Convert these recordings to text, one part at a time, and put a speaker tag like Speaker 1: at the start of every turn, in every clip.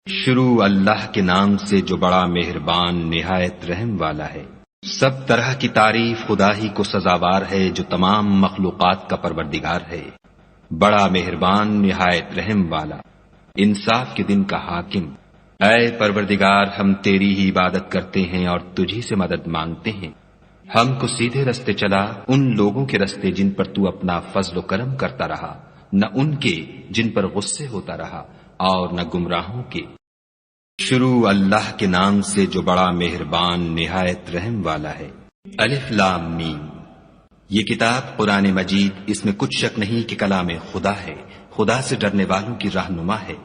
Speaker 1: شروع اللہ کے نام سے جو بڑا مہربان نہایت رحم والا ہے۔ سب طرح کی تعریف خدا ہی کو سزاوار ہے جو تمام مخلوقات کا پروردگار ہے، بڑا مہربان نہایت رحم والا، انصاف کے دن کا حاکم۔ اے پروردگار، ہم تیری ہی عبادت کرتے ہیں اور تجھی سے مدد مانگتے ہیں۔ ہم کو سیدھے رستے چلا، ان لوگوں کے رستے جن پر تو اپنا فضل و کرم کرتا رہا، نہ ان کے جن پر غصے ہوتا رہا اور نہ گمراہوں کے۔ شروع اللہ کے نام سے جو بڑا مہربان نہایت رحم والا ہے۔ الف لام میم۔ یہ کتاب قرآن مجید، اس میں کچھ شک نہیں کہ کلام خدا ہے، خدا سے ڈرنے والوں کی رہنما ہے،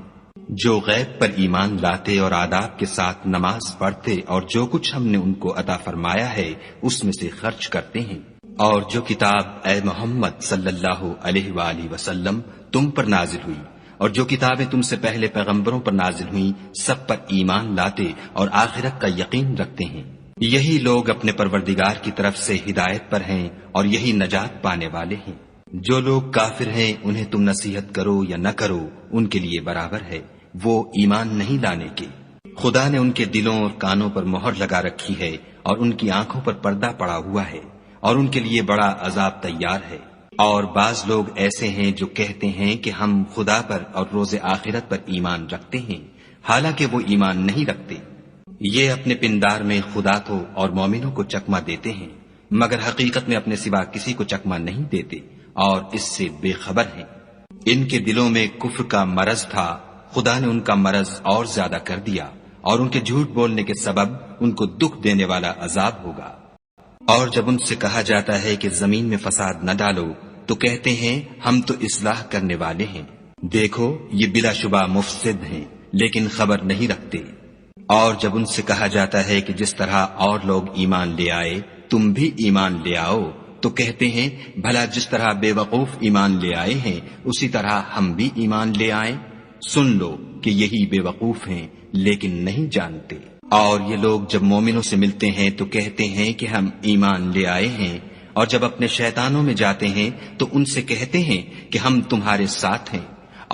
Speaker 1: جو غیب پر ایمان لاتے اور آداب کے ساتھ نماز پڑھتے اور جو کچھ ہم نے ان کو عطا فرمایا ہے اس میں سے خرچ کرتے ہیں، اور جو کتاب اے محمد صلی اللہ علیہ وآلہ وسلم تم پر نازل ہوئی اور جو کتابیں تم سے پہلے پیغمبروں پر نازل ہوئیں سب پر ایمان لاتے اور آخرت کا یقین رکھتے ہیں، یہی لوگ اپنے پروردگار کی طرف سے ہدایت پر ہیں اور یہی نجات پانے والے ہیں۔ جو لوگ کافر ہیں انہیں تم نصیحت کرو یا نہ کرو ان کے لیے برابر ہے، وہ ایمان نہیں لانے کے۔ خدا نے ان کے دلوں اور کانوں پر مہر لگا رکھی ہے اور ان کی آنکھوں پر پردہ پڑا ہوا ہے اور ان کے لیے بڑا عذاب تیار ہے۔ اور بعض لوگ ایسے ہیں جو کہتے ہیں کہ ہم خدا پر اور روز آخرت پر ایمان رکھتے ہیں، حالانکہ وہ ایمان نہیں رکھتے۔ یہ اپنے پندار میں خدا کو اور مومنوں کو چکمہ دیتے ہیں، مگر حقیقت میں اپنے سوا کسی کو چکمہ نہیں دیتے اور اس سے بے خبر ہیں۔ ان کے دلوں میں کفر کا مرض تھا، خدا نے ان کا مرض اور زیادہ کر دیا اور ان کے جھوٹ بولنے کے سبب ان کو دکھ دینے والا عذاب ہوگا۔ اور جب ان سے کہا جاتا ہے کہ زمین میں فساد نہ ڈالو تو کہتے ہیں ہم تو اصلاح کرنے والے ہیں، دیکھو یہ بلا شبہ مفسد ہیں لیکن خبر نہیں رکھتے۔ اور جب ان سے کہا جاتا ہے کہ جس طرح اور لوگ ایمان لے آئے تم بھی ایمان لے آؤ تو کہتے ہیں بھلا جس طرح بے وقوف ایمان لے آئے ہیں اسی طرح ہم بھی ایمان لے آئیں۔ سن لو کہ یہی بے وقوف ہیں لیکن نہیں جانتے۔ اور یہ لوگ جب مومنوں سے ملتے ہیں تو کہتے ہیں کہ ہم ایمان لے آئے ہیں، اور جب اپنے شیطانوں میں جاتے ہیں تو ان سے کہتے ہیں کہ ہم تمہارے ساتھ ہیں،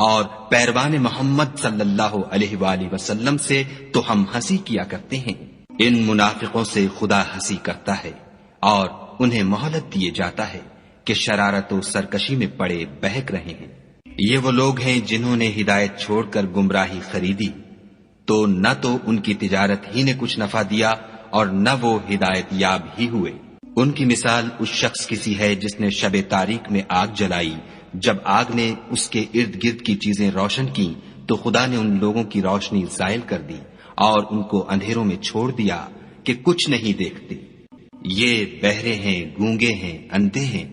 Speaker 1: اور پیروان محمد صلی اللہ علیہ وآلہ وسلم سے تو ہم ہنسی کیا کرتے ہیں۔ ان منافقوں سے خدا ہنسی کرتا ہے اور انہیں مہلت دیے جاتا ہے کہ شرارت و سرکشی میں پڑے بہک رہے ہیں۔ یہ وہ لوگ ہیں جنہوں نے ہدایت چھوڑ کر گمراہی خریدی، تو نہ تو ان کی تجارت ہی نے کچھ نفع دیا اور نہ وہ ہدایت یاب ہی ہوئے۔ ان کی مثال اس شخص کی سی ہے جس نے شب تاریک میں آگ جلائی، جب آگ نے اس کے ارد گرد کی چیزیں روشن کی تو خدا نے ان لوگوں کی روشنی زائل کر دی اور ان کو اندھیروں میں چھوڑ دیا کہ کچھ نہیں دیکھتے۔ یہ بہرے ہیں، گونگے ہیں، اندھے ہیں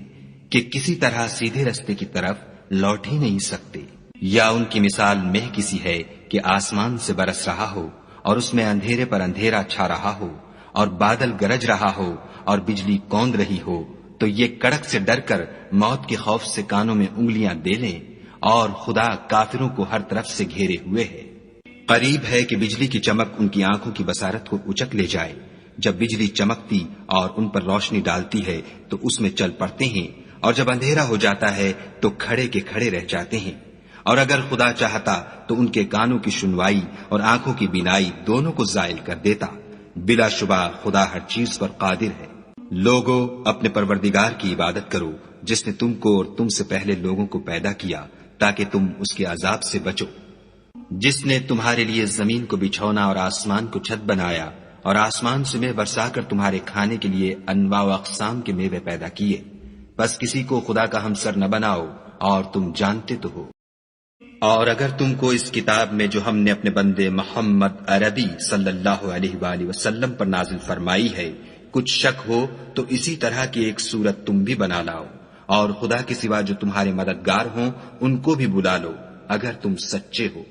Speaker 1: کہ کسی طرح سیدھے رستے کی طرف لوٹ ہی نہیں سکتے۔ یا ان کی مثال مہ کسی ہے کہ آسمان سے برس رہا ہو اور اس میں اندھیرے پر اندھیرا چھا رہا ہو اور بادل گرج رہا ہو اور بجلی کوند رہی ہو تو یہ کڑک سے ڈر کر موت کے خوف سے کانوں میں انگلیاں دے لیں، اور خدا کافروں کو ہر طرف سے گھیرے ہوئے ہے۔ قریب ہے کہ بجلی کی چمک ان کی آنکھوں کی بصارت کو اچک لے جائے۔ جب بجلی چمکتی اور ان پر روشنی ڈالتی ہے تو اس میں چل پڑتے ہیں، اور جب اندھیرا ہو جاتا ہے تو کھڑے کے کھڑے رہ جاتے ہیں۔ اور اگر خدا چاہتا تو ان کے کانوں کی سنوائی اور آنکھوں کی بینائی دونوں کو زائل کر دیتا۔ بلا شبہ خدا ہر چیز پر قادر ہے۔ لوگو اپنے پروردگار کی عبادت کرو جس نے تم کو اور تم سے پہلے لوگوں کو پیدا کیا تاکہ تم اس کے عذاب سے بچو، جس نے تمہارے لیے زمین کو بچھونا اور آسمان کو چھت بنایا اور آسمان سے میوہ برسا کر تمہارے کھانے کے لیے انواع و اقسام کے میوے پیدا کیے، بس کسی کو خدا کا ہمسر نہ بناؤ اور تم جانتے تو ہو۔ اور اگر تم کو اس کتاب میں جو ہم نے اپنے بندے محمد عربی صلی اللہ علیہ وآلہ وسلم پر نازل فرمائی ہے کچھ شک ہو تو اسی طرح کی ایک صورت تم بھی بنا لاؤ، اور خدا کے سوا جو تمہارے مددگار ہوں ان کو بھی بلا لو اگر تم سچے ہو۔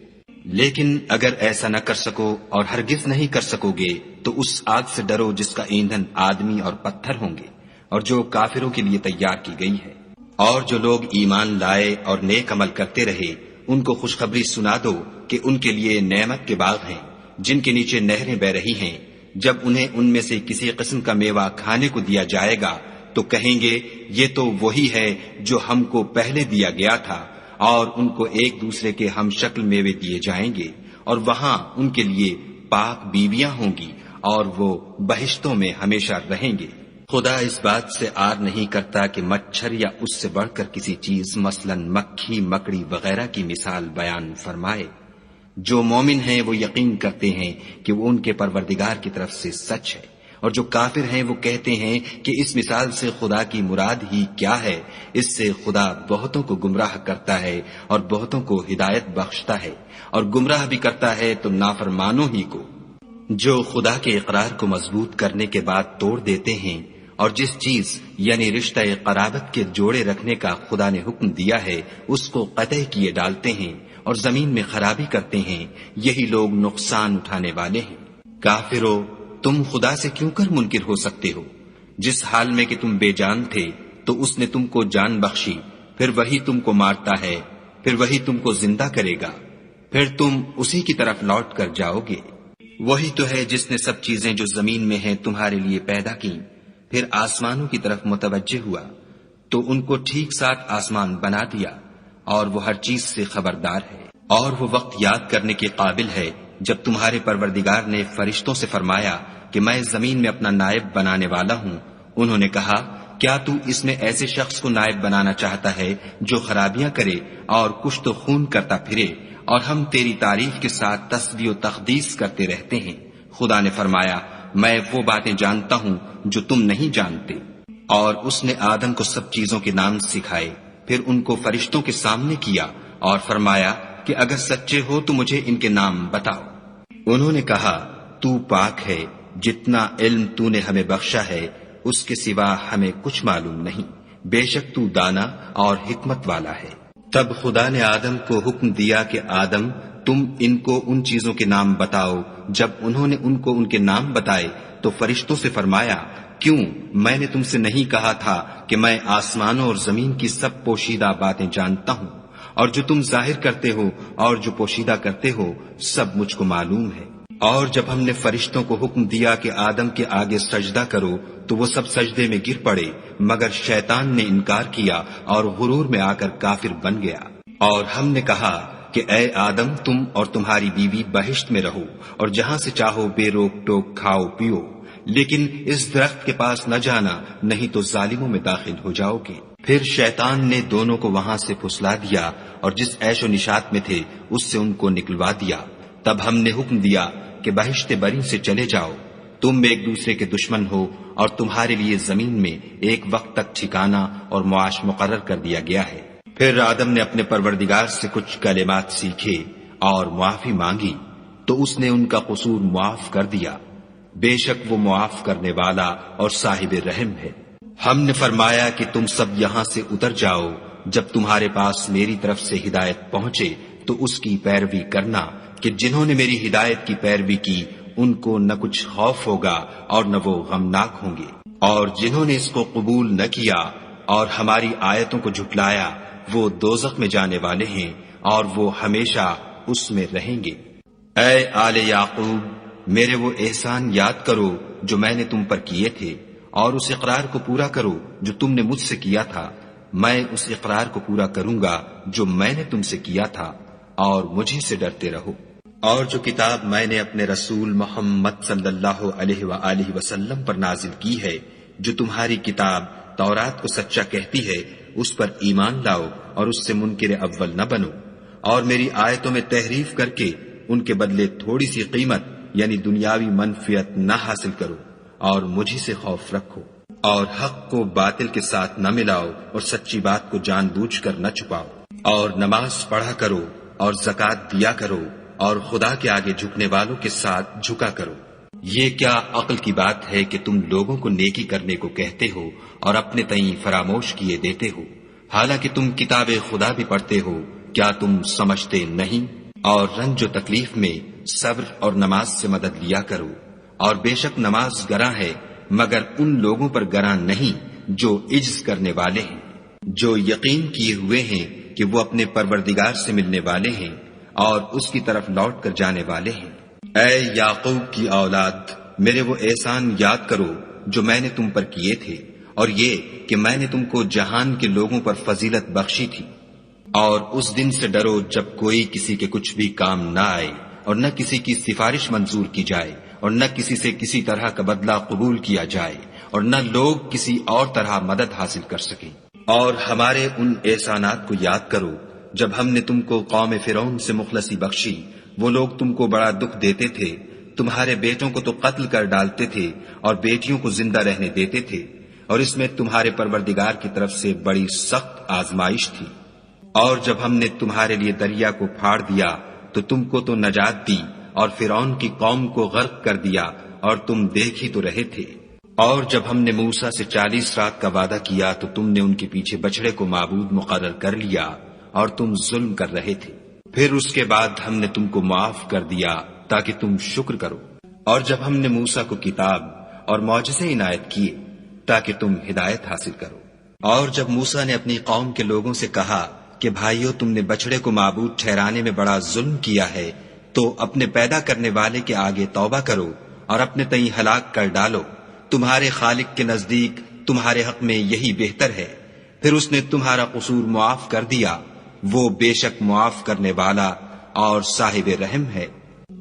Speaker 1: لیکن اگر ایسا نہ کر سکو اور ہرگز نہیں کر سکو گے تو اس آگ سے ڈرو جس کا ایندھن آدمی اور پتھر ہوں گے اور جو کافروں کے لیے تیار کی گئی ہے۔ اور جو لوگ ایمان لائے اور نیک عمل کرتے رہے ان کو خوشخبری سنا دو کہ ان کے لیے نعمت کے باغ ہیں جن کے نیچے نہریں بہ رہی ہیں، جب انہیں ان میں سے کسی قسم کا میوہ کھانے کو دیا جائے گا تو کہیں گے یہ تو وہی ہے جو ہم کو پہلے دیا گیا تھا، اور ان کو ایک دوسرے کے ہم شکل میوے دیے جائیں گے اور وہاں ان کے لیے پاک بیویاں ہوں گی اور وہ بہشتوں میں ہمیشہ رہیں گے۔ خدا اس بات سے آر نہیں کرتا کہ مچھر یا اس سے بڑھ کر کسی چیز مثلاً مکھی، مکڑی وغیرہ کی مثال بیان فرمائے۔ جو مومن ہیں وہ یقین کرتے ہیں کہ وہ ان کے پروردگار کی طرف سے سچ ہے، اور جو کافر ہیں وہ کہتے ہیں کہ اس مثال سے خدا کی مراد ہی کیا ہے۔ اس سے خدا بہتوں کو گمراہ کرتا ہے اور بہتوں کو ہدایت بخشتا ہے، اور گمراہ بھی کرتا ہے تو نافرمانوں ہی کو۔ جو خدا کے اقرار کو مضبوط کرنے کے بعد توڑ دیتے ہیں، اور جس چیز یعنی رشتہ قرابت کے جوڑے رکھنے کا خدا نے حکم دیا ہے اس کو قطع کیے ڈالتے ہیں اور زمین میں خرابی کرتے ہیں، یہی لوگ نقصان اٹھانے والے ہیں۔ کافرو، تم خدا سے کیوں کر منکر ہو سکتے ہو؟ جس حال میں کہ تم بے جان تھے تو اس نے تم کو جان بخشی، پھر وہی تم کو مارتا ہے، پھر وہی تم کو زندہ کرے گا، پھر تم اسی کی طرف لوٹ کر جاؤ گے۔ وہی تو ہے جس نے سب چیزیں جو زمین میں ہیں تمہارے لیے پیدا کی، پھر آسمانوں کی طرف متوجہ ہوا تو ان کو ٹھیک ساتھ آسمان بنا دیا، اور وہ ہر چیز سے خبردار ہے۔ اور وہ وقت یاد کرنے کے قابل ہے جب تمہارے پروردگار نے فرشتوں سے فرمایا کہ میں زمین میں اپنا نائب بنانے والا ہوں۔ انہوں نے کہا، کیا تو اس میں ایسے شخص کو نائب بنانا چاہتا ہے جو خرابیاں کرے اور کشت و خون کرتا پھرے، اور ہم تیری تعریف کے ساتھ تسبیح و تقدیس کرتے رہتے ہیں؟ خدا نے فرمایا، میں وہ باتیں جانتا ہوں جو تم نہیں جانتے۔ اور اس نے آدم کو سب چیزوں کے نام سکھائے، پھر ان کو فرشتوں کے سامنے کیا اور فرمایا کہ اگر سچے ہو تو مجھے ان کے نام بتاؤ۔ انہوں نے کہا، تو پاک ہے، جتنا علم تو نے ہمیں بخشا ہے اس کے سوا ہمیں کچھ معلوم نہیں، بے شک تو دانا اور حکمت والا ہے۔ تب خدا نے آدم کو حکم دیا کہ آدم، تم ان کو ان چیزوں کے نام بتاؤ۔ جب انہوں نے ان کو ان کے نام بتائے تو فرشتوں سے فرمایا، کیوں میں نے تم سے نہیں کہا تھا کہ میں آسمانوں اور زمین کی سب پوشیدہ باتیں جانتا ہوں، اور جو تم ظاہر کرتے ہو اور جو پوشیدہ کرتے ہو سب مجھ کو معلوم ہے۔ اور جب ہم نے فرشتوں کو حکم دیا کہ آدم کے آگے سجدہ کرو تو وہ سب سجدے میں گر پڑے، مگر شیطان نے انکار کیا اور غرور میں آ کر کافر بن گیا۔ اور ہم نے کہا کہ اے آدم، تم اور تمہاری بیوی بہشت میں رہو اور جہاں سے چاہو بے روک ٹوک کھاؤ پیو، لیکن اس درخت کے پاس نہ جانا، نہیں تو ظالموں میں داخل ہو جاؤ گے۔ پھر شیطان نے دونوں کو وہاں سے پھسلا دیا اور جس عیش و نشاط میں تھے اس سے ان کو نکلوا دیا۔ تب ہم نے حکم دیا کہ بہشت بری سے چلے جاؤ، تم ایک دوسرے کے دشمن ہو، اور تمہارے لیے زمین میں ایک وقت تک ٹھکانہ اور معاش مقرر کر دیا گیا ہے۔ پھر آدم نے اپنے پروردگار سے کچھ کلمات سیکھے اور معافی مانگی تو اس نے ان کا قصور معاف کر دیا، بے شک وہ معاف کرنے والا اور صاحب رحم ہے۔ ہم نے فرمایا کہ تم سب یہاں سے اتر جاؤ، جب تمہارے پاس میری طرف سے ہدایت پہنچے تو اس کی پیروی کرنا، کہ جنہوں نے میری ہدایت کی پیروی کی ان کو نہ کچھ خوف ہوگا اور نہ وہ غمناک ہوں گے، اور جنہوں نے اس کو قبول نہ کیا اور ہماری آیتوں کو جھٹلایا وہ دوزخ میں جانے والے ہیں اور وہ ہمیشہ اس میں رہیں گے۔ اے آل یعقوب، میرے وہ احسان یاد کرو جو میں نے تم پر کیے تھے، اور اس اقرار کو پورا کرو جو تم نے مجھ سے کیا تھا۔ میں اس اقرار کو پورا کروں گا جو میں نے تم سے کیا تھا، اور مجھے سے ڈرتے رہو۔ اور جو کتاب میں نے اپنے رسول محمد صلی اللہ علیہ وآلہ وسلم پر نازل کی ہے، جو تمہاری کتاب تورات کو سچا کہتی ہے، اس پر ایمان لاؤ اور اس سے منکر اول نہ بنو، اور میری آیتوں میں تحریف کر کے ان کے بدلے تھوڑی سی قیمت یعنی دنیاوی منفعت نہ حاصل کرو، اور مجھے سے خوف رکھو، اور حق کو باطل کے ساتھ نہ ملاؤ اور سچی بات کو جان بوجھ کر نہ چھپاؤ، اور نماز پڑھا کرو اور زکوٰۃ دیا کرو، اور خدا کے آگے جھکنے والوں کے ساتھ جھکا کرو۔ یہ کیا عقل کی بات ہے کہ تم لوگوں کو نیکی کرنے کو کہتے ہو اور اپنے تئیں فراموش کیے دیتے ہو، حالانکہ تم کتاب خدا بھی پڑھتے ہو، کیا تم سمجھتے نہیں؟ اور رنج و تکلیف میں صبر اور نماز سے مدد لیا کرو، اور بے شک نماز گراں ہے مگر ان لوگوں پر گراں نہیں جو عجز کرنے والے ہیں، جو یقین کیے ہوئے ہیں کہ وہ اپنے پروردگار سے ملنے والے ہیں اور اس کی طرف لوٹ کر جانے والے ہیں۔ اے یعقوب کی اولاد، میرے وہ احسان یاد کرو جو میں نے تم پر کیے تھے، اور یہ کہ میں نے تم کو جہان کے لوگوں پر فضیلت بخشی تھی۔ اور اس دن سے ڈرو جب کوئی کسی کے کچھ بھی کام نہ آئے اور نہ کسی کی سفارش منظور کی جائے، اور نہ کسی سے کسی طرح کا بدلہ قبول کیا جائے، اور نہ لوگ کسی اور طرح مدد حاصل کر سکیں۔ اور ہمارے ان احسانات کو یاد کرو جب ہم نے تم کو قوم فرعون سے مخلصی بخشی۔ وہ لوگ تم کو بڑا دکھ دیتے تھے، تمہارے بیٹوں کو تو قتل کر ڈالتے تھے اور بیٹیوں کو زندہ رہنے دیتے تھے، اور اس میں تمہارے پروردگار کی طرف سے بڑی سخت آزمائش تھی۔ اور جب ہم نے تمہارے لیے دریا کو پھاڑ دیا تو تم کو تو نجات دی، اور فرعون کی قوم کو غرق کر دیا، اور تم دیکھ ہی تو رہے تھے۔ اور جب ہم نے موسیٰ سے 40 رات کا وعدہ کیا تو تم نے ان کے پیچھے بچڑے کو معبود مقرر کر لیا، اور تم ظلم کر رہے تھے۔ پھر اس کے بعد ہم نے تم کو معاف کر دیا تاکہ تم شکر کرو۔ اور جب ہم نے موسیٰ کو کتاب اور معجزے عنایت کیے تاکہ تم ہدایت حاصل کرو۔ اور جب موسیٰ نے اپنی قوم کے لوگوں سے کہا کہ بھائیو، تم نے بچڑے کو معبود ٹھہرانے میں بڑا ظلم کیا ہے، تو اپنے پیدا کرنے والے کے آگے توبہ کرو اور اپنے تئیں ہلاک کر ڈالو، تمہارے خالق کے نزدیک تمہارے حق میں یہی بہتر ہے۔ پھر اس نے تمہارا قصور معاف کر دیا، وہ بے شک معاف کرنے والا اور صاحب رحم ہے۔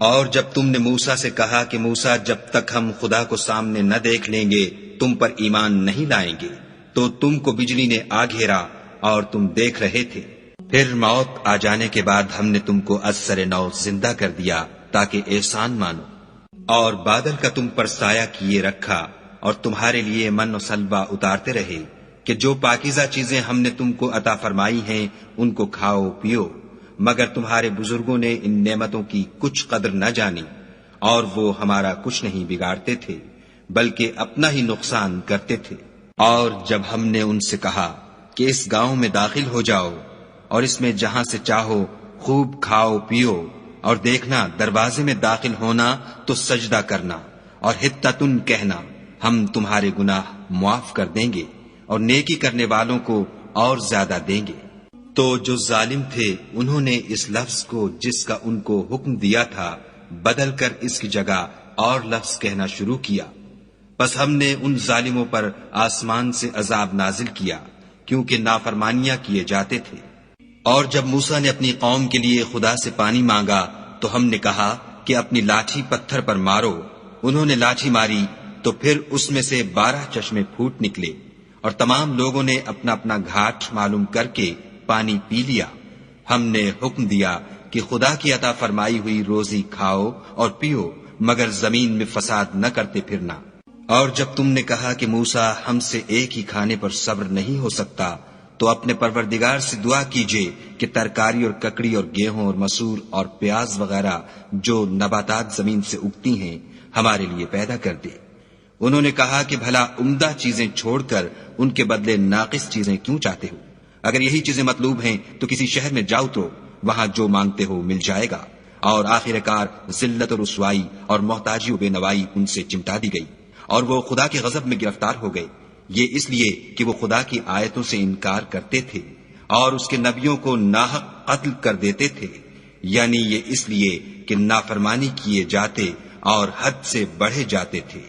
Speaker 1: اور جب تم نے موسیٰ سے کہا کہ موسیٰ، جب تک ہم خدا کو سامنے نہ دیکھ لیں گے تم پر ایمان نہیں لائیں گے، تو تم کو بجلی نے آ گھیرا اور تم دیکھ رہے تھے۔ پھر موت آ جانے کے بعد ہم نے تم کو از سر نو زندہ کر دیا تاکہ احسان مانو، اور بادل کا تم پر سایہ کیے رکھا، اور تمہارے لیے من و سلوہ اتارتے رہے کہ جو پاکیزہ چیزیں ہم نے تم کو عطا فرمائی ہیں ان کو کھاؤ پیو، مگر تمہارے بزرگوں نے ان نعمتوں کی کچھ قدر نہ جانی، اور وہ ہمارا کچھ نہیں بگاڑتے تھے بلکہ اپنا ہی نقصان کرتے تھے۔ اور جب ہم نے ان سے کہا کہ اس گاؤں میں داخل ہو جاؤ اور اس میں جہاں سے چاہو خوب کھاؤ پیو، اور دیکھنا دروازے میں داخل ہونا تو سجدہ کرنا اور حطتن کہنا، ہم تمہارے گناہ معاف کر دیں گے اور نیکی کرنے والوں کو اور زیادہ دیں گے۔ تو جو ظالم تھے انہوں نے اس لفظ کو جس کا ان کو حکم دیا تھا بدل کر اس کی جگہ اور لفظ کہنا شروع کیا، پس ہم نے ان ظالموں پر آسمان سے عذاب نازل کیا کیونکہ نافرمانیاں کیے جاتے تھے۔ اور جب موسیٰ نے اپنی قوم کے لیے خدا سے پانی مانگا تو ہم نے کہا کہ اپنی لاٹھی پتھر پر مارو۔ انہوں نے لاٹھی ماری تو پھر اس میں سے 12 چشمے پھوٹ نکلے، اور تمام لوگوں نے اپنا اپنا گھاٹ معلوم کر کے پانی پی لیا۔ ہم نے حکم دیا کہ خدا کی عطا فرمائی ہوئی روزی کھاؤ اور پیو، مگر زمین میں فساد نہ کرتے پھرنا۔ اور جب تم نے کہا کہ موسیٰ، ہم سے ایک ہی کھانے پر صبر نہیں ہو سکتا، تو اپنے پروردگار سے دعا کیجئے کہ ترکاری اور ککڑی اور گیہوں اور مسور اور پیاز وغیرہ جو نباتات زمین سے اگتی ہیں ہمارے لیے پیدا کر دے۔ انہوں نے کہا کہ بھلا عمدہ چیزیں چھوڑ کر ان کے بدلے ناقص چیزیں کیوں چاہتے ہو؟ اگر یہی چیزیں مطلوب ہیں تو کسی شہر میں جاؤ تو وہاں جو مانگتے ہو مل جائے گا۔ اور آخر کار ذلت و رسوائی اور محتاجی و بے نوائی ان سے چمٹا دی گئی، اور وہ خدا کے غضب میں گرفتار ہو گئے، یہ اس لیے کہ وہ خدا کی آیتوں سے انکار کرتے تھے اور اس کے نبیوں کو ناحق قتل کر دیتے تھے، یعنی یہ اس لیے کہ نافرمانی کیے جاتے اور حد سے بڑھے جاتے تھے۔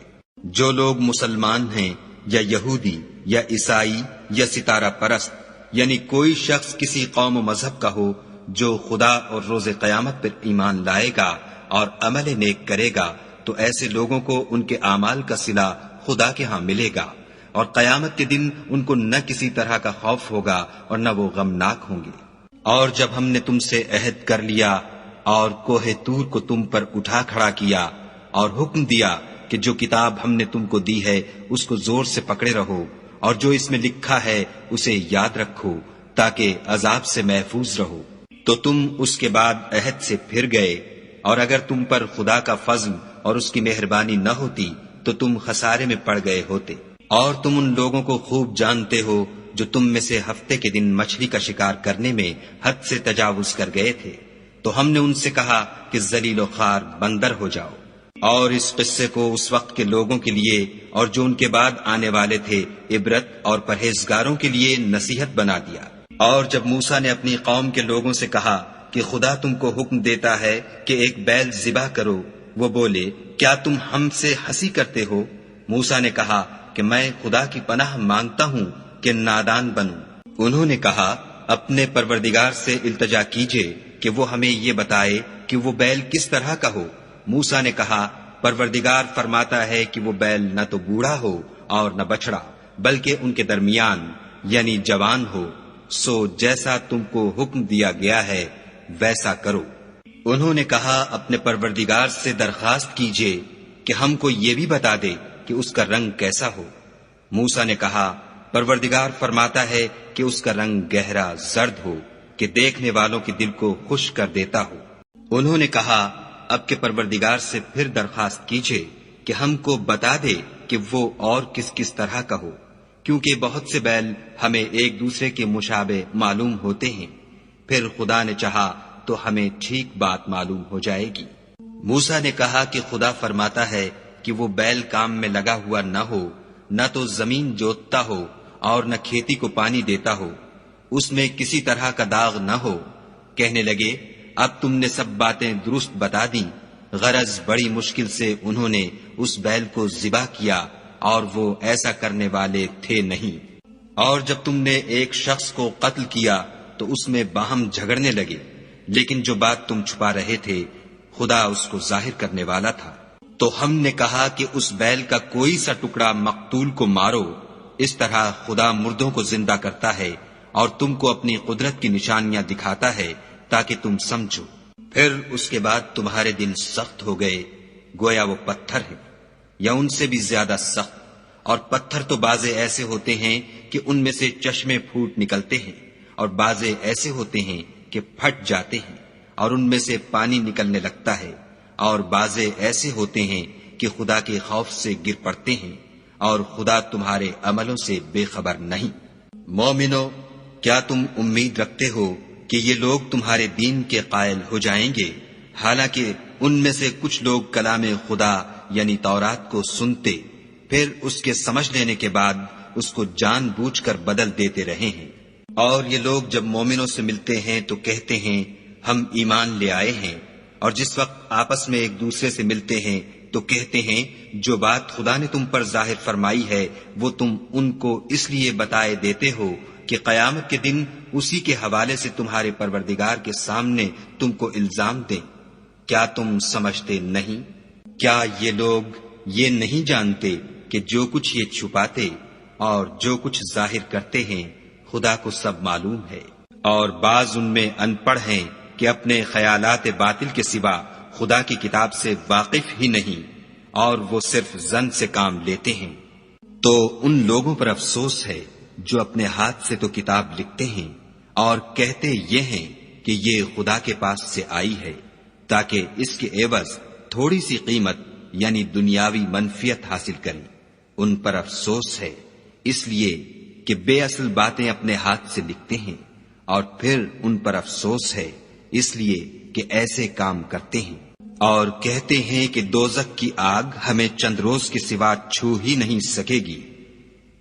Speaker 1: جو لوگ مسلمان ہیں یا یہودی یا عیسائی یا ستارہ پرست، یعنی کوئی شخص کسی قوم و مذہب کا ہو، جو خدا اور روز قیامت پر ایمان لائے گا اور عمل نیک کرے گا، تو ایسے لوگوں کو ان کے اعمال کا صلہ خدا کے ہاں ملے گا، اور قیامت کے دن ان کو نہ کسی طرح کا خوف ہوگا اور نہ وہ غمناک ہوں گے۔ اور جب ہم نے تم سے عہد کر لیا اور کوہ طور کو تم پر اٹھا کھڑا کیا اور حکم دیا کہ جو کتاب ہم نے تم کو دی ہے اس کو زور سے پکڑے رہو، اور جو اس میں لکھا ہے اسے یاد رکھو تاکہ عذاب سے محفوظ رہو، تو تم اس کے بعد عہد سے پھر گئے، اور اگر تم پر خدا کا فضل اور اس کی مہربانی نہ ہوتی تو تم خسارے میں پڑ گئے ہوتے۔ اور تم ان لوگوں کو خوب جانتے ہو جو تم میں سے ہفتے کے دن مچھلی کا شکار کرنے میں حد سے تجاوز کر گئے تھے، تو ہم نے ان سے کہا کہ ذلیل و خوار بندر ہو جاؤ۔ اور اس قصے کو اس وقت کے لوگوں کے لیے اور جو ان کے بعد آنے والے تھے عبرت اور پرہیزگاروں کے لیے نصیحت بنا دیا۔ اور جب موسیٰ نے اپنی قوم کے لوگوں سے کہا کہ خدا تم کو حکم دیتا ہے کہ ایک بیل ذبح کرو، وہ بولے، کیا تم ہم سے ہنسی کرتے ہو؟ موسیٰ نے کہا کہ میں خدا کی پناہ مانگتا ہوں کہ نادان بنوں۔ انہوں نے کہا، اپنے پروردگار سے التجا کیجئے کہ وہ ہمیں یہ بتائے کہ وہ بیل کس طرح کا ہو۔ موسیٰ نے کہا، پروردگار فرماتا ہے کہ وہ بیل نہ تو بوڑھا ہو اور نہ بچڑا، بلکہ ان کے درمیان یعنی جوان ہو، سو جیسا تم کو حکم دیا گیا ہے ویسا کرو۔ انہوں نے کہا، اپنے پروردگار سے درخواست کیجئے کہ ہم کو یہ بھی بتا دے کہ اس کا رنگ کیسا ہو۔ موسیٰ نے کہا، پروردگار فرماتا ہے کہ اس کا رنگ گہرا زرد ہو کہ دیکھنے والوں کے دل کو خوش کر دیتا ہو۔ انہوں نے کہا، اب کے پروردگار سے پھر درخواست کیجئے کہ ہم کو بتا دے کہ وہ اور کس کس طرح کا ہو، کیونکہ بہت سے بیل ہمیں ایک دوسرے کے مشابہ معلوم ہوتے ہیں، پھر خدا نے چاہا تو ہمیں ٹھیک بات معلوم ہو جائے گی۔ موسیٰ نے کہا کہ خدا فرماتا ہے کہ وہ بیل کام میں لگا ہوا نہ ہو، نہ تو زمین جوتتا ہو اور نہ کھیتی کو پانی دیتا ہو، اس میں کسی طرح کا داغ نہ ہو۔ کہنے لگے، اب تم نے سب باتیں درست بتا دیں، غرض بڑی مشکل سے انہوں نے اس بیل کو ذبح کیا اور وہ ایسا کرنے والے تھے نہیں۔ اور جب تم نے ایک شخص کو قتل کیا تو اس میں باہم جھگڑنے لگے، لیکن جو بات تم چھپا رہے تھے خدا اس کو ظاہر کرنے والا تھا۔ تو ہم نے کہا کہ اس بیل کا کوئی سا ٹکڑا مقتول کو مارو، اس طرح خدا مردوں کو زندہ کرتا ہے اور تم کو اپنی قدرت کی نشانیاں دکھاتا ہے تاکہ تم سمجھو۔ پھر اس کے بعد تمہارے دل سخت ہو گئے، گویا وہ پتھر ہیں یا ان سے بھی زیادہ سخت، اور پتھر تو بعضے ایسے ہوتے ہیں کہ ان میں سے چشمے پھوٹ نکلتے ہیں، اور بعضے ایسے ہوتے ہیں کہ پھٹ جاتے ہیں اور ان میں سے پانی نکلنے لگتا ہے، اور بعضے ایسے ہوتے ہیں کہ خدا کے خوف سے گر پڑتے ہیں، اور خدا تمہارے عملوں سے بے خبر نہیں۔ مومنو، کیا تم امید رکھتے ہو کہ یہ لوگ تمہارے دین کے قائل ہو جائیں گے، حالانکہ ان میں سے کچھ لوگ کلام خدا یعنی تورات کو سنتے، پھر اس کے سمجھ لینے کے بعد اس کو جان بوجھ کر بدل دیتے رہے ہیں۔ اور یہ لوگ جب مومنوں سے ملتے ہیں تو کہتے ہیں ہم ایمان لے آئے ہیں، اور جس وقت آپس میں ایک دوسرے سے ملتے ہیں تو کہتے ہیں جو بات خدا نے تم پر ظاہر فرمائی ہے وہ تم ان کو اس لیے بتائے دیتے ہو کہ قیامت کے دن اسی کے حوالے سے تمہارے پروردگار کے سامنے تم کو الزام دیں۔ کیا تم سمجھتے نہیں؟ کیا یہ لوگ یہ نہیں جانتے کہ جو کچھ یہ چھپاتے اور جو کچھ ظاہر کرتے ہیں خدا کو سب معلوم ہے؟ اور بعض ان میں ان پڑھ ہیں کہ اپنے خیالات باطل کے سوا خدا کی کتاب سے واقف ہی نہیں، اور وہ صرف ظن سے کام لیتے ہیں۔ تو ان لوگوں پر افسوس ہے جو اپنے ہاتھ سے تو کتاب لکھتے ہیں اور کہتے یہ ہیں کہ یہ خدا کے پاس سے آئی ہے، تاکہ اس کے عوض تھوڑی سی قیمت یعنی دنیاوی منفیت حاصل کریں۔ ان پر افسوس ہے اس لیے کہ بے اصل باتیں اپنے ہاتھ سے لکھتے ہیں، اور پھر ان پر افسوس ہے اس لیے کہ ایسے کام کرتے ہیں، اور کہتے ہیں کہ دوزخ کی آگ ہمیں چند روز کے سوا چھو ہی نہیں سکے گی۔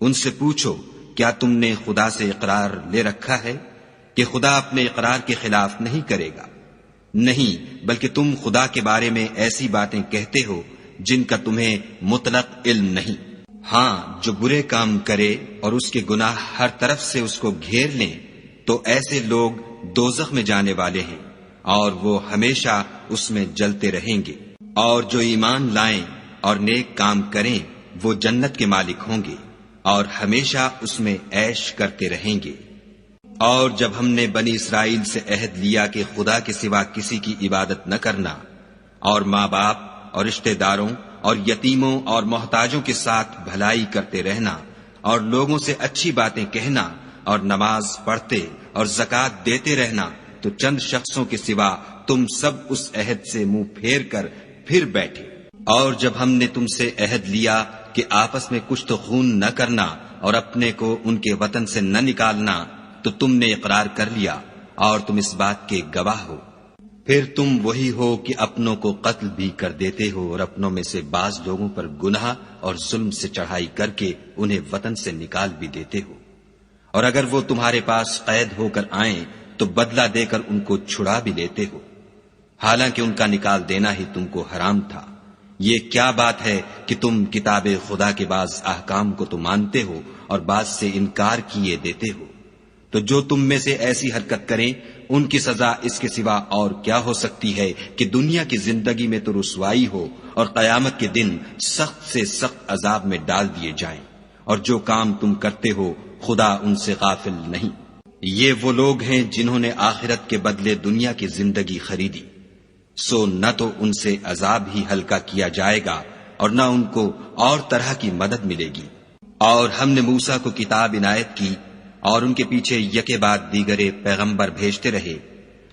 Speaker 1: ان سے پوچھو، کیا تم نے خدا سے اقرار لے رکھا ہے کہ خدا اپنے اقرار کے خلاف نہیں کرے گا؟ نہیں، بلکہ تم خدا کے بارے میں ایسی باتیں کہتے ہو جن کا تمہیں مطلق علم نہیں۔ ہاں، جو برے کام کرے اور اس کے گناہ ہر طرف سے اس کو گھیر لیں تو ایسے لوگ دوزخ میں جانے والے ہیں، اور وہ ہمیشہ اس میں جلتے رہیں گے۔ اور جو ایمان لائیں اور نیک کام کریں وہ جنت کے مالک ہوں گے اور ہمیشہ اس میں عیش کرتے رہیں گے۔ اور جب ہم نے بنی اسرائیل سے عہد لیا کہ خدا کے سوا کسی کی عبادت نہ کرنا، اور ماں باپ اور رشتہ داروں اور یتیموں اور محتاجوں کے ساتھ بھلائی کرتے رہنا، اور لوگوں سے اچھی باتیں کہنا، اور نماز پڑھتے اور زکوٰۃ دیتے رہنا، تو چند شخصوں کے سوا تم سب اس عہد سے منہ پھیر کر پھر بیٹھے۔ اور جب ہم نے تم سے عہد لیا کہ آپس میں کچھ تو خون نہ کرنا اور اپنے کو ان کے وطن سے نہ نکالنا، تو تم نے اقرار کر لیا اور تم اس بات کے گواہ ہو۔ پھر تم وہی ہو کہ اپنوں کو قتل بھی کر دیتے ہو، اور اپنوں میں سے بعض لوگوں پر گناہ اور ظلم سے چڑھائی کر کے انہیں وطن سے نکال بھی دیتے ہو، اور اگر وہ تمہارے پاس قید ہو کر آئیں تو بدلہ دے کر ان کو چھڑا بھی لیتے ہو، حالانکہ ان کا نکال دینا ہی تم کو حرام تھا۔ یہ کیا بات ہے کہ تم کتاب خدا کے بعض احکام کو تو مانتے ہو اور بعض سے انکار کیے دیتے ہو؟ تو جو تم میں سے ایسی حرکت کریں ان کی سزا اس کے سوا اور کیا ہو سکتی ہے کہ دنیا کی زندگی میں تو رسوائی ہو اور قیامت کے دن سخت سے سخت عذاب میں ڈال دیے جائیں، اور جو کام تم کرتے ہو خدا ان سے غافل نہیں۔ یہ وہ لوگ ہیں جنہوں نے آخرت کے بدلے دنیا کی زندگی خریدی، سو نہ تو ان سے عذاب ہی ہلکا کیا جائے گا اور نہ ان کو اور طرح کی مدد ملے گی۔ اور ہم نے موسیٰ کو کتاب عنایت کی اور ان کے پیچھے یکے بعد دیگرے پیغمبر بھیجتے رہے،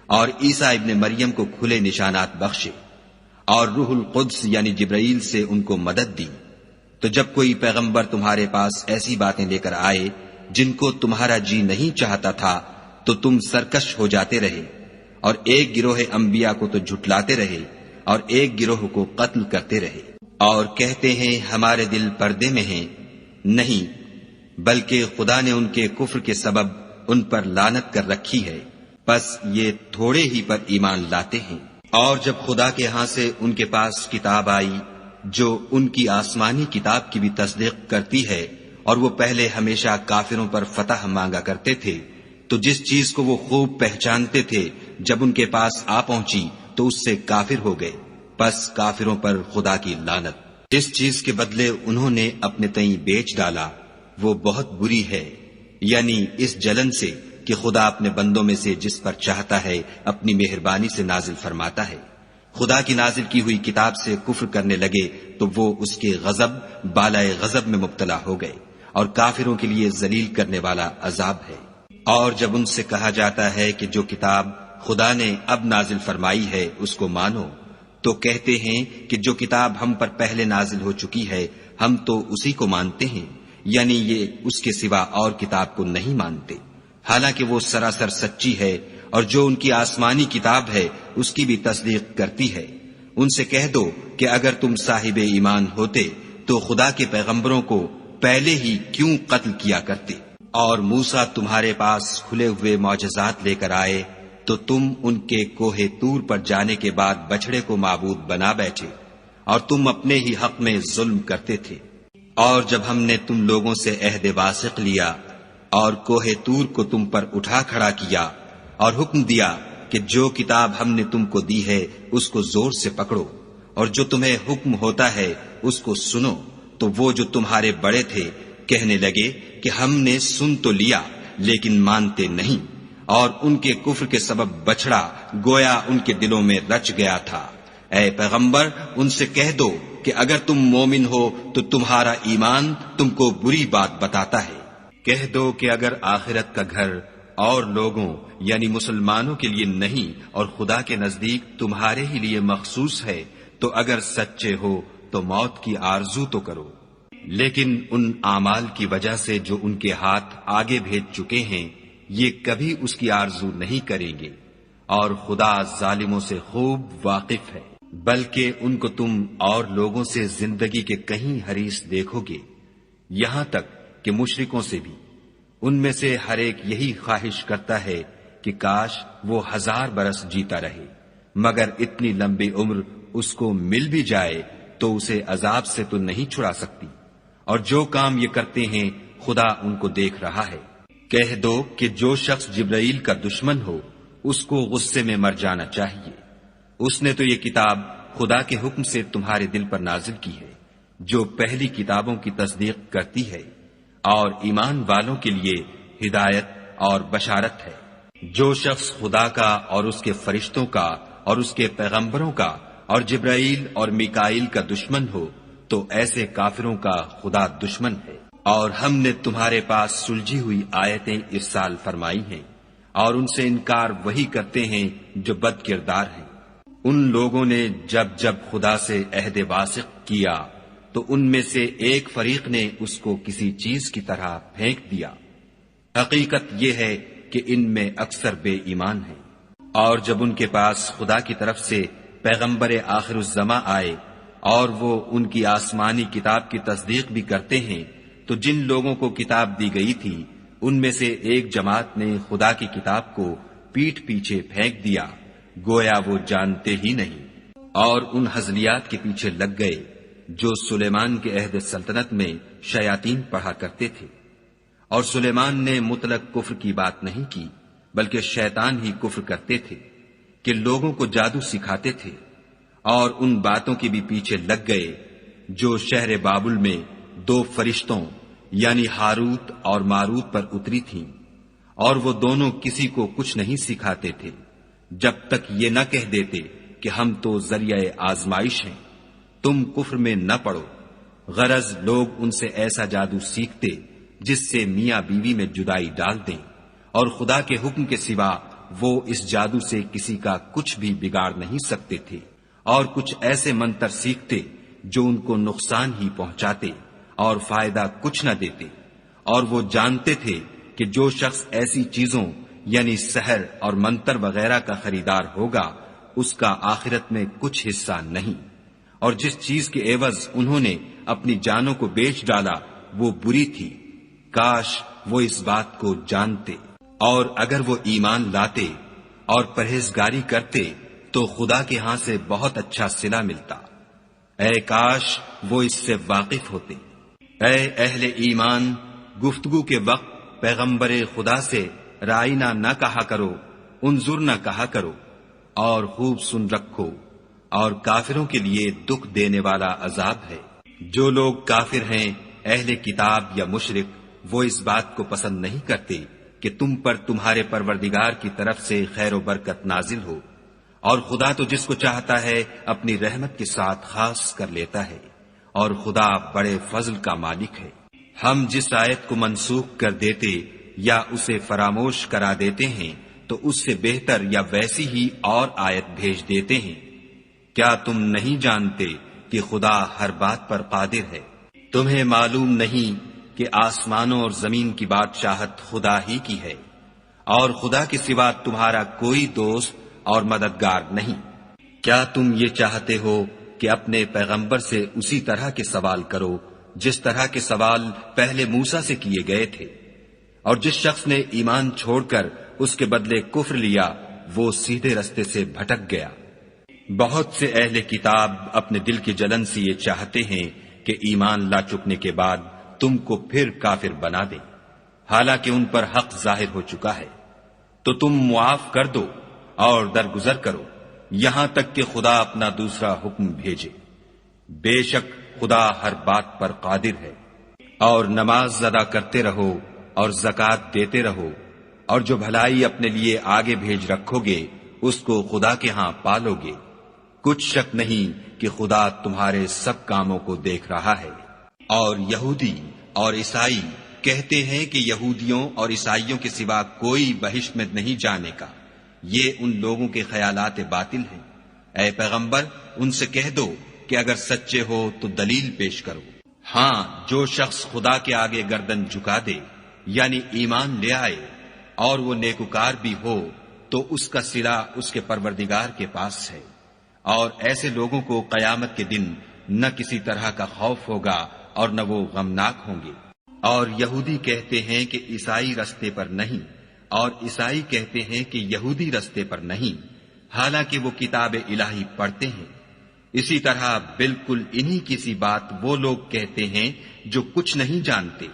Speaker 1: اور عیسیٰ ابن مریم کو کھلے نشانات بخشے، اور روح القدس یعنی جبرائیل سے ان کو مدد دی۔ تو جب کوئی پیغمبر تمہارے پاس ایسی باتیں لے کر آئے جن کو تمہارا جی نہیں چاہتا تھا تو تم سرکش ہو جاتے رہے، اور ایک گروہ انبیاء کو تو جھٹلاتے رہے اور ایک گروہ کو قتل کرتے رہے، اور کہتے ہیں ہمارے دل پردے میں ہیں، نہیں بلکہ خدا نے ان کے کفر کے سبب ان پر لعنت کر رکھی ہے، پس یہ تھوڑے ہی پر ایمان لاتے ہیں۔ اور جب خدا کے ہاں سے ان کے پاس کتاب آئی جو ان کی آسمانی کتاب کی بھی تصدیق کرتی ہے، اور وہ پہلے ہمیشہ کافروں پر فتح مانگا کرتے تھے، تو جس چیز کو وہ خوب پہچانتے تھے جب ان کے پاس آ پہنچی تو اس سے کافر ہو گئے، پس کافروں پر خدا کی لعنت۔ جس چیز کے بدلے انہوں نے اپنے تئیں بیچ ڈالا وہ بہت بری ہے، یعنی اس جلن سے کہ خدا اپنے بندوں میں سے جس پر چاہتا ہے اپنی مہربانی سے نازل فرماتا ہے۔ خدا کی نازل کی ہوئی کتاب سے کفر کرنے لگے تو وہ اس کے غضب بالائے غضب میں مبتلا ہو گئے، اور کافروں کے لیے ذلیل کرنے والا عذاب ہے۔ اور جب ان سے کہا جاتا ہے کہ جو کتاب خدا نے اب نازل فرمائی ہے اس کو مانو، تو کہتے ہیں کہ جو کتاب ہم پر پہلے نازل ہو چکی ہے ہم تو اسی کو مانتے ہیں، یعنی یہ اس کے سوا اور کتاب کو نہیں مانتے، حالانکہ وہ سراسر سچی ہے، اور جو ان کی آسمانی کتاب ہے اس کی بھی تصدیق کرتی ہے۔ ان سے کہہ دو کہ اگر تم صاحب ایمان ہوتے تو خدا کے پیغمبروں کو پہلے ہی کیوں قتل کیا کرتے؟ اور موسیٰ تمہارے پاس کھلے ہوئے معجزات لے کر آئے تو تم ان کے کوہ طور پر جانے کے بعد بچڑے کو معبود بنا بیٹھے، اور تم اپنے ہی حق میں ظلم کرتے تھے۔ اور جب ہم نے تم لوگوں سے عہد واثق لیا اور کوہ طور کو تم پر اٹھا کھڑا کیا اور حکم دیا کہ جو کتاب ہم نے تم کو دی ہے اس کو زور سے پکڑو، اور جو تمہیں حکم ہوتا ہے اس کو سنو، تو وہ جو تمہارے بڑے تھے کہنے لگے کہ ہم نے سن تو لیا لیکن مانتے نہیں، اور ان کے کفر کے سبب بچڑا گویا ان کے دلوں میں رچ گیا تھا۔ اے پیغمبر ان سے کہہ دو کہ اگر تم مومن ہو تو تمہارا ایمان تم کو بری بات بتاتا ہے۔ کہہ دو کہ اگر آخرت کا گھر اور لوگوں یعنی مسلمانوں کے لیے نہیں اور خدا کے نزدیک تمہارے ہی لیے مخصوص ہے تو اگر سچے ہو تو موت کی آرزو تو کرو، لیکن ان اعمال کی وجہ سے جو ان کے ہاتھ آگے بھیج چکے ہیں یہ کبھی اس کی آرزو نہیں کریں گے، اور خدا ظالموں سے خوب واقف ہے۔ بلکہ ان کو تم اور لوگوں سے زندگی کے کہیں حریص دیکھو گے، یہاں تک کہ مشرکوں سے بھی۔ ان میں سے ہر ایک یہی خواہش کرتا ہے کہ کاش وہ 1000 برس جیتا رہے، مگر اتنی لمبی عمر اس کو مل بھی جائے تو اسے عذاب سے تو نہیں چھڑا سکتی، اور جو کام یہ کرتے ہیں خدا ان کو دیکھ رہا ہے۔ کہہ دو کہ جو شخص جبرائیل کا دشمن ہو اس کو غصے میں مر جانا چاہیے، اس نے تو یہ کتاب خدا کے حکم سے تمہارے دل پر نازل کی ہے جو پہلی کتابوں کی تصدیق کرتی ہے، اور ایمان والوں کے لیے ہدایت اور بشارت ہے۔ جو شخص خدا کا اور اس کے فرشتوں کا اور اس کے پیغمبروں کا اور جبرائیل اور میکائیل کا دشمن ہو تو ایسے کافروں کا خدا دشمن ہے۔ اور ہم نے تمہارے پاس سلجھی ہوئی آیتیں ارسال فرمائی ہیں، اور ان سے انکار وہی کرتے ہیں جو بد کردار ہیں۔ ان لوگوں نے جب جب خدا سے عہد واثق کیا تو ان میں سے ایک فریق نے اس کو کسی چیز کی طرح پھینک دیا۔ حقیقت یہ ہے کہ ان میں اکثر بے ایمان ہیں۔ اور جب ان کے پاس خدا کی طرف سے پیغمبر آخر الزماں آئے اور وہ ان کی آسمانی کتاب کی تصدیق بھی کرتے ہیں تو جن لوگوں کو کتاب دی گئی تھی ان میں سے ایک جماعت نے خدا کی کتاب کو پیٹھ پیچھے پھینک دیا گویا وہ جانتے ہی نہیں، اور ان ہزلیات کے پیچھے لگ گئے جو سلیمان کے عہد سلطنت میں شیاطین پڑھا کرتے تھے۔ اور سلیمان نے مطلق کفر کی بات نہیں کی بلکہ شیطان ہی کفر کرتے تھے کہ لوگوں کو جادو سکھاتے تھے، اور ان باتوں کے بھی پیچھے لگ گئے جو شہر بابل میں 2 فرشتوں یعنی ہاروت اور ماروت پر اتری تھیں، اور وہ دونوں کسی کو کچھ نہیں سکھاتے تھے جب تک یہ نہ کہہ دیتے کہ ہم تو ذریعہ آزمائش ہیں، تم کفر میں نہ پڑو۔ غرض لوگ ان سے ایسا جادو سیکھتے جس سے میاں بیوی میں جدائی ڈال دیں، اور خدا کے حکم کے سوا وہ اس جادو سے کسی کا کچھ بھی بگاڑ نہیں سکتے تھے، اور کچھ ایسے منتر سیکھتے جو ان کو نقصان ہی پہنچاتے اور فائدہ کچھ نہ دیتے، اور وہ جانتے تھے کہ جو شخص ایسی چیزوں یعنی سحر اور منتر وغیرہ کا خریدار ہوگا اس کا آخرت میں کچھ حصہ نہیں، اور جس چیز کے عوض انہوں نے اپنی جانوں کو بیچ ڈالا وہ بری تھی، کاش وہ اس بات کو جانتے، اور اگر وہ ایمان لاتے اور پرہیزگاری کرتے تو خدا کے ہاں سے بہت اچھا صلہ ملتا، اے کاش وہ اس سے واقف ہوتے۔ اے اہل ایمان، گفتگو کے وقت پیغمبر خدا سے رائنا نہ کہا کرو، انظر نہ کہا کرو، اور خوب سن رکھو، اور کافروں کے لیے دکھ دینے والا عذاب ہے۔ جو لوگ کافر ہیں، اہل کتاب یا مشرک، وہ اس بات کو پسند نہیں کرتے کہ تم پر تمہارے پروردگار کی طرف سے خیر و برکت نازل ہو، اور خدا تو جس کو چاہتا ہے اپنی رحمت کے ساتھ خاص کر لیتا ہے، اور خدا بڑے فضل کا مالک ہے۔ ہم جس آیت کو منسوخ کر دیتے یا اسے فراموش کرا دیتے ہیں تو اس سے بہتر یا ویسی ہی اور آیت بھیج دیتے ہیں۔ کیا تم نہیں جانتے کہ خدا ہر بات پر قادر ہے؟ تمہیں معلوم نہیں کہ آسمانوں اور زمین کی بادشاہت خدا ہی کی ہے، اور خدا کے سوا تمہارا کوئی دوست اور مددگار نہیں۔ کیا تم یہ چاہتے ہو کہ اپنے پیغمبر سے اسی طرح کے سوال کرو جس طرح کے سوال پہلے موسیٰ سے کیے گئے تھے؟ اور جس شخص نے ایمان چھوڑ کر اس کے بدلے کفر لیا وہ سیدھے رستے سے بھٹک گیا۔ بہت سے اہل کتاب اپنے دل کی جلن سے یہ چاہتے ہیں کہ ایمان لا چکنے کے بعد تم کو پھر کافر بنا دیں، حالانکہ ان پر حق ظاہر ہو چکا ہے۔ تو تم معاف کر دو اور درگزر کرو یہاں تک کہ خدا اپنا دوسرا حکم بھیجے۔ بے شک خدا ہر بات پر قادر ہے۔ اور نماز ادا کرتے رہو اور زکوٰۃ دیتے رہو، اور جو بھلائی اپنے لیے آگے بھیج رکھو گے اس کو خدا کے ہاں پالو گے۔ کچھ شک نہیں کہ خدا تمہارے سب کاموں کو دیکھ رہا ہے۔ اور یہودی اور عیسائی کہتے ہیں کہ یہودیوں اور عیسائیوں کے سوا کوئی بہشت میں نہیں جانے کا، یہ ان لوگوں کے خیالات باطل ہیں۔ اے پیغمبر ان سے کہہ دو کہ اگر سچے ہو تو دلیل پیش کرو۔ ہاں، جو شخص خدا کے آگے گردن جھکا دے یعنی ایمان لے آئے اور وہ نیکوکار بھی ہو تو اس کا صلہ اس کے پروردگار کے پاس ہے، اور ایسے لوگوں کو قیامت کے دن نہ کسی طرح کا خوف ہوگا اور نہ وہ غمناک ہوں گے۔ اور یہودی کہتے ہیں کہ عیسائی رستے پر نہیں، اور عیسائی کہتے ہیں کہ یہودی رستے پر نہیں، حالانکہ وہ کتاب الہی پڑھتے ہیں۔ اسی طرح بالکل انہی کی سی بات وہ لوگ کہتے ہیں جو کچھ نہیں جانتے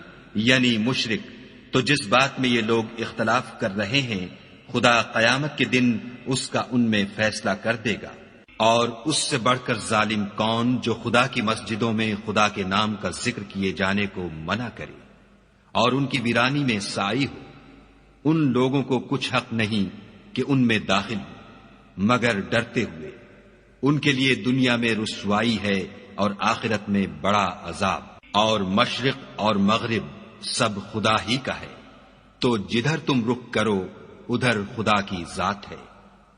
Speaker 1: یعنی مشرک۔ تو جس بات میں یہ لوگ اختلاف کر رہے ہیں خدا قیامت کے دن اس کا ان میں فیصلہ کر دے گا۔ اور اس سے بڑھ کر ظالم کون جو خدا کی مسجدوں میں خدا کے نام کا ذکر کیے جانے کو منع کرے اور ان کی ویرانی میں سائی ہو۔ ان لوگوں کو کچھ حق نہیں کہ ان میں داخل ہو مگر ڈرتے ہوئے۔ ان کے لیے دنیا میں رسوائی ہے اور آخرت میں بڑا عذاب۔ اور مشرق اور مغرب سب خدا ہی کا ہے، تو جدھر تم رخ کرو ادھر خدا کی ذات ہے۔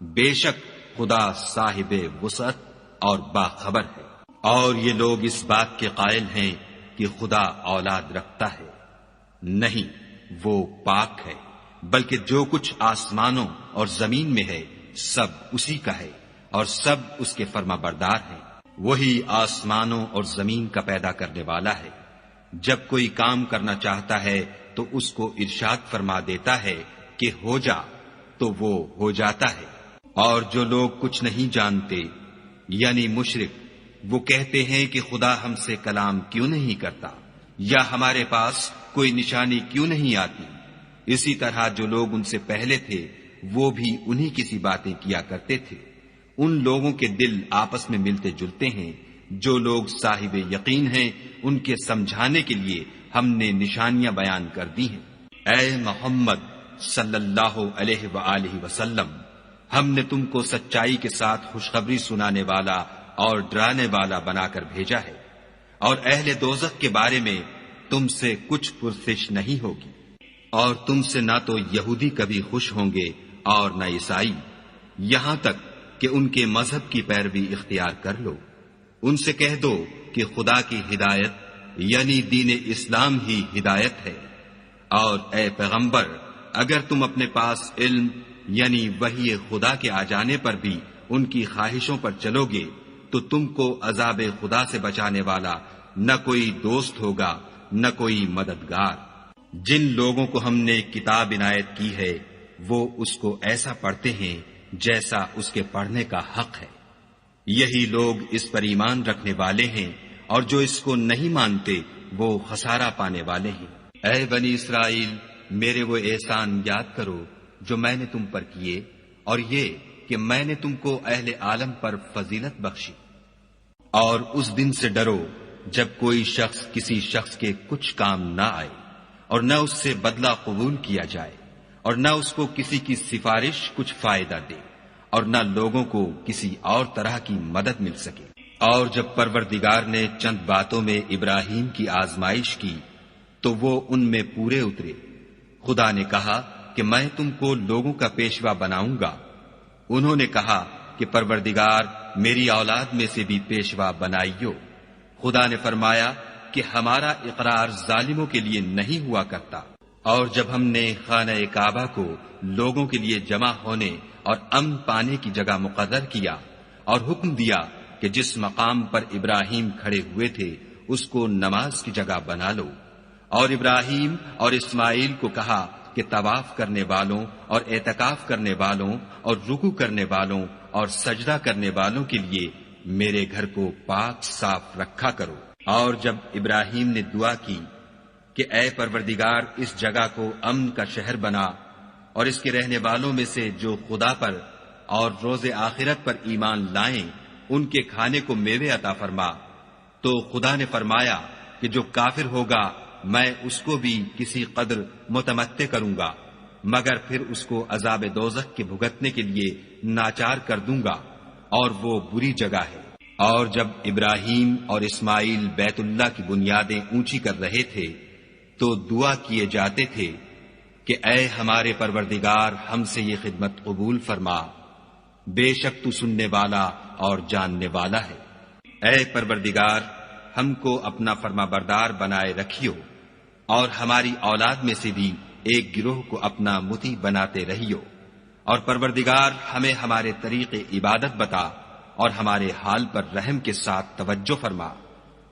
Speaker 1: بے شک خدا صاحب وسعت اور باخبر ہے۔ اور یہ لوگ اس بات کے قائل ہیں کہ خدا اولاد رکھتا ہے، نہیں، وہ پاک ہے، بلکہ جو کچھ آسمانوں اور زمین میں ہے سب اسی کا ہے، اور سب اس کے فرما بردار ہیں۔ وہی آسمانوں اور زمین کا پیدا کرنے والا ہے۔ جب کوئی کام کرنا چاہتا ہے تو اس کو ارشاد فرما دیتا ہے کہ ہو جا، تو وہ ہو جاتا ہے۔ اور جو لوگ کچھ نہیں جانتے یعنی مشرک، وہ کہتے ہیں کہ خدا ہم سے کلام کیوں نہیں کرتا، یا ہمارے پاس کوئی نشانی کیوں نہیں آتی۔ اسی طرح جو لوگ ان سے پہلے تھے وہ بھی انہی کسی باتیں کیا کرتے تھے۔ ان لوگوں کے دل آپس میں ملتے جلتے ہیں۔ جو لوگ صاحب یقین ہیں ان کے سمجھانے کے لیے ہم نے نشانیاں بیان کر دی ہیں۔ اے محمد صلی اللہ علیہ وآلہ وسلم، ہم نے تم کو سچائی کے ساتھ خوشخبری سنانے والا اور ڈرانے والا بنا کر بھیجا ہے، اور اہل دوزخ کے بارے میں تم سے کچھ پرسش نہیں ہوگی، اور تم سے نہ تو یہودی کبھی خوش ہوں گے اور نہ عیسائی، یہاں تک کہ ان کے مذہب کی پیروی اختیار کر لو۔ ان سے کہہ دو کہ خدا کی ہدایت یعنی دین اسلام ہی ہدایت ہے، اور اے پیغمبر اگر تم اپنے پاس علم یعنی وحی خدا کے آ جانے پر بھی ان کی خواہشوں پر چلو گے تو تم کو عذاب خدا سے بچانے والا نہ کوئی دوست ہوگا نہ کوئی مددگار۔ جن لوگوں کو ہم نے کتاب عنایت کی ہے وہ اس کو ایسا پڑھتے ہیں جیسا اس کے پڑھنے کا حق ہے، یہی لوگ اس پر ایمان رکھنے والے ہیں، اور جو اس کو نہیں مانتے وہ خسارہ پانے والے ہیں۔ اے بنی اسرائیل، میرے وہ احسان یاد کرو جو میں نے تم پر کیے، اور یہ کہ میں نے تم کو اہل عالم پر فضیلت بخشی۔ اور اس دن سے ڈرو جب کوئی شخص کسی شخص کے کچھ کام نہ آئے، اور نہ اس سے بدلہ قبول کیا جائے، اور نہ اس کو کسی کی سفارش کچھ فائدہ دے، اور نہ لوگوں کو کسی اور طرح کی مدد مل سکے۔ اور جب پروردگار نے چند باتوں میں ابراہیم کی آزمائش کی تو وہ ان میں پورے اترے۔ خدا نے کہا کہ میں تم کو لوگوں کا پیشوا بناؤں گا۔ انہوں نے کہا کہ پروردگار میری اولاد میں سے بھی پیشوا بنائیو۔ خدا نے فرمایا کہ ہمارا اقرار ظالموں کے لیے نہیں ہوا کرتا۔ اور جب ہم نے خانہ کعبہ کو لوگوں کے لیے جمع ہونے اور امن پانے کی جگہ مقرر کیا اور حکم دیا کہ جس مقام پر ابراہیم کھڑے ہوئے تھے اس کو نماز کی جگہ بنا لو، اور ابراہیم اور اسماعیل کو کہا کہ طواف کرنے والوں اور اعتکاف کرنے والوں اور رکوع کرنے والوں اور سجدہ کرنے والوں کے لیے میرے گھر کو پاک صاف رکھا کرو۔ اور جب ابراہیم نے دعا کی کہ اے پروردگار اس جگہ کو امن کا شہر بنا، اور اس کے رہنے والوں میں سے جو خدا پر اور روز آخرت پر ایمان لائیں ان کے کھانے کو میوے عطا فرما، تو خدا نے فرمایا کہ جو کافر ہوگا میں اس کو بھی کسی قدر متمتع کروں گا، مگر پھر اس کو عذاب دوزخ کے بھگتنے کے لیے ناچار کر دوں گا، اور وہ بری جگہ ہے۔ اور جب ابراہیم اور اسماعیل بیت اللہ کی بنیادیں اونچی کر رہے تھے تو دعا کیے جاتے تھے کہ اے ہمارے پروردگار ہم سے یہ خدمت قبول فرما، بے شک تو سننے والا اور جاننے والا ہے۔ اے پروردگار ہم کو اپنا فرما بردار بنائے رکھیو، اور ہماری اولاد میں سے بھی ایک گروہ کو اپنا مطیع بناتے رہیو، اور پروردگار ہمیں ہمارے طریق عبادت بتا اور ہمارے حال پر رحم کے ساتھ توجہ فرما،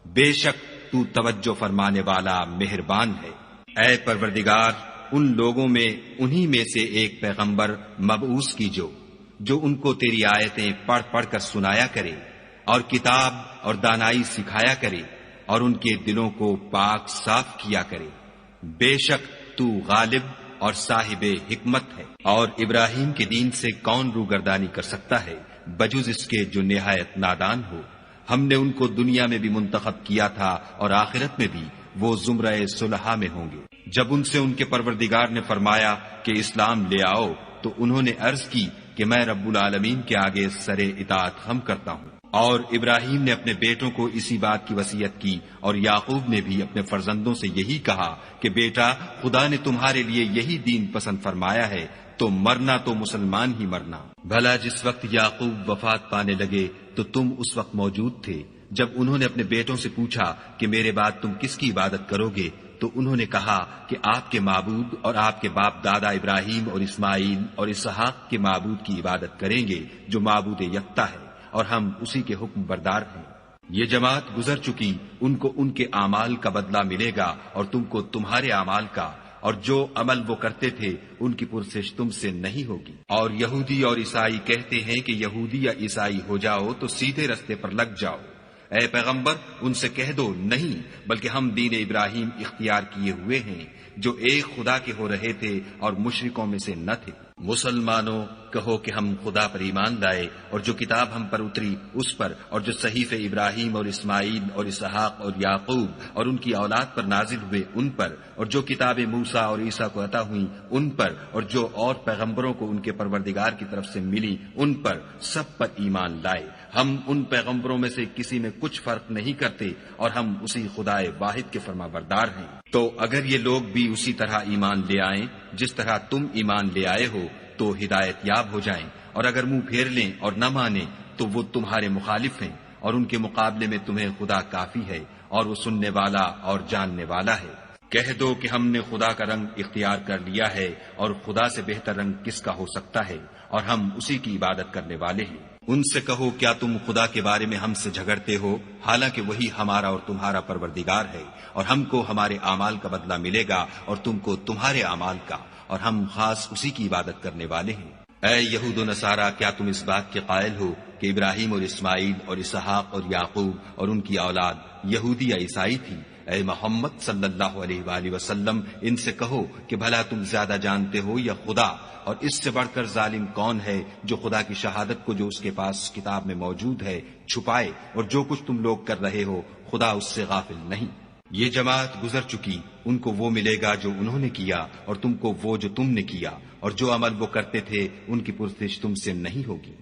Speaker 1: بے شک تو توجہ فرمانے والا مہربان ہے۔ اے پروردگار ان لوگوں میں انہی میں سے ایک پیغمبر مبعوث کیجو جو ان کو تیری آیتیں پڑھ پڑھ کر سنایا کرے اور کتاب اور دانائی سکھایا کرے اور ان کے دلوں کو پاک صاف کیا کرے، بے شک تو غالب اور صاحب حکمت ہے۔ اور ابراہیم کے دین سے کون روگردانی کر سکتا ہے بجز اس کے جو نہایت نادان ہو۔ ہم نے ان کو دنیا میں بھی منتخب کیا تھا اور آخرت میں بھی وہ زمرہ صلحاء میں ہوں گے۔ جب ان سے ان کے پروردگار نے فرمایا کہ اسلام لے آؤ تو انہوں نے عرض کی کہ میں رب العالمین کے آگے سر اطاعت خم کرتا ہوں۔ اور ابراہیم نے اپنے بیٹوں کو اسی بات کی وصیت کی، اور یعقوب نے بھی اپنے فرزندوں سے یہی کہا کہ بیٹا خدا نے تمہارے لیے یہی دین پسند فرمایا ہے تو مرنا تو مسلمان ہی مرنا۔ بھلا جس وقت یعقوب وفات پانے لگے تو تم اس وقت موجود تھے جب انہوں نے اپنے بیٹوں سے پوچھا کہ میرے بعد تم کس کی عبادت کرو گے، تو انہوں نے کہا کہ آپ کے معبود اور آپ کے باپ دادا ابراہیم اور اسماعیل اور اسحاق کے معبود کی عبادت کریں گے جو معبود یکتا ہے، اور ہم اسی کے حکم بردار ہیں۔ یہ جماعت گزر چکی، ان کو ان کے اعمال کا بدلہ ملے گا اور تم کو تمہارے اعمال کا، اور جو عمل وہ کرتے تھے ان کی پرسش تم سے نہیں ہوگی۔ اور یہودی اور عیسائی کہتے ہیں کہ یہودی یا عیسائی ہو جاؤ تو سیدھے رستے پر لگ جاؤ، اے پیغمبر ان سے کہہ دو نہیں، بلکہ ہم دین ابراہیم اختیار کیے ہوئے ہیں جو ایک خدا کے ہو رہے تھے اور مشرکوں میں سے نہ تھے۔ مسلمانوں کہو کہ ہم خدا پر ایمان لائے اور جو کتاب ہم پر اتری اس پر، اور جو صحیفے ابراہیم اور اسماعیل اور اسحاق اور یعقوب اور ان کی اولاد پر نازل ہوئے ان پر، اور جو کتابیں موسیٰ اور عیسیٰ کو عطا ہوئیں ان پر، اور جو اور پیغمبروں کو ان کے پروردگار کی طرف سے ملی ان پر، سب پر ایمان لائے۔ ہم ان پیغمبروں میں سے کسی میں کچھ فرق نہیں کرتے اور ہم اسی خدائے واحد کے فرمانبردار ہیں۔ تو اگر یہ لوگ بھی اسی طرح ایمان لے آئیں جس طرح تم ایمان لے آئے ہو تو ہدایت یاب ہو جائیں، اور اگر منہ پھیر لیں اور نہ مانیں تو وہ تمہارے مخالف ہیں، اور ان کے مقابلے میں تمہیں خدا کافی ہے اور وہ سننے والا اور جاننے والا ہے۔ کہہ دو کہ ہم نے خدا کا رنگ اختیار کر لیا ہے، اور خدا سے بہتر رنگ کس کا ہو سکتا ہے، اور ہم اسی کی عبادت کرنے والے ہیں۔ ان سے کہو کیا تم خدا کے بارے میں ہم سے جھگڑتے ہو، حالانکہ وہی ہمارا اور تمہارا پروردگار ہے، اور ہم کو ہمارے اعمال کا بدلہ ملے گا اور تم کو تمہارے اعمال کا، اور ہم خاص اسی کی عبادت کرنے والے ہیں۔ اے یہود و نصارہ، کیا تم اس بات کے قائل ہو کہ ابراہیم اور اسماعیل اور اسحاق اور یعقوب اور ان کی اولاد یہودی یا عیسائی تھی؟ اے محمد صلی اللہ علیہ وآلہ وسلم ان سے کہو کہ بھلا تم زیادہ جانتے ہو یا خدا، اور اس سے بڑھ کر ظالم کون ہے جو خدا کی شہادت کو جو اس کے پاس کتاب میں موجود ہے چھپائے، اور جو کچھ تم لوگ کر رہے ہو خدا اس سے غافل نہیں۔ یہ جماعت گزر چکی، ان کو وہ ملے گا جو انہوں نے کیا، اور تم کو وہ جو تم نے کیا، اور جو عمل وہ کرتے تھے ان کی پرسش تم سے نہیں ہوگی۔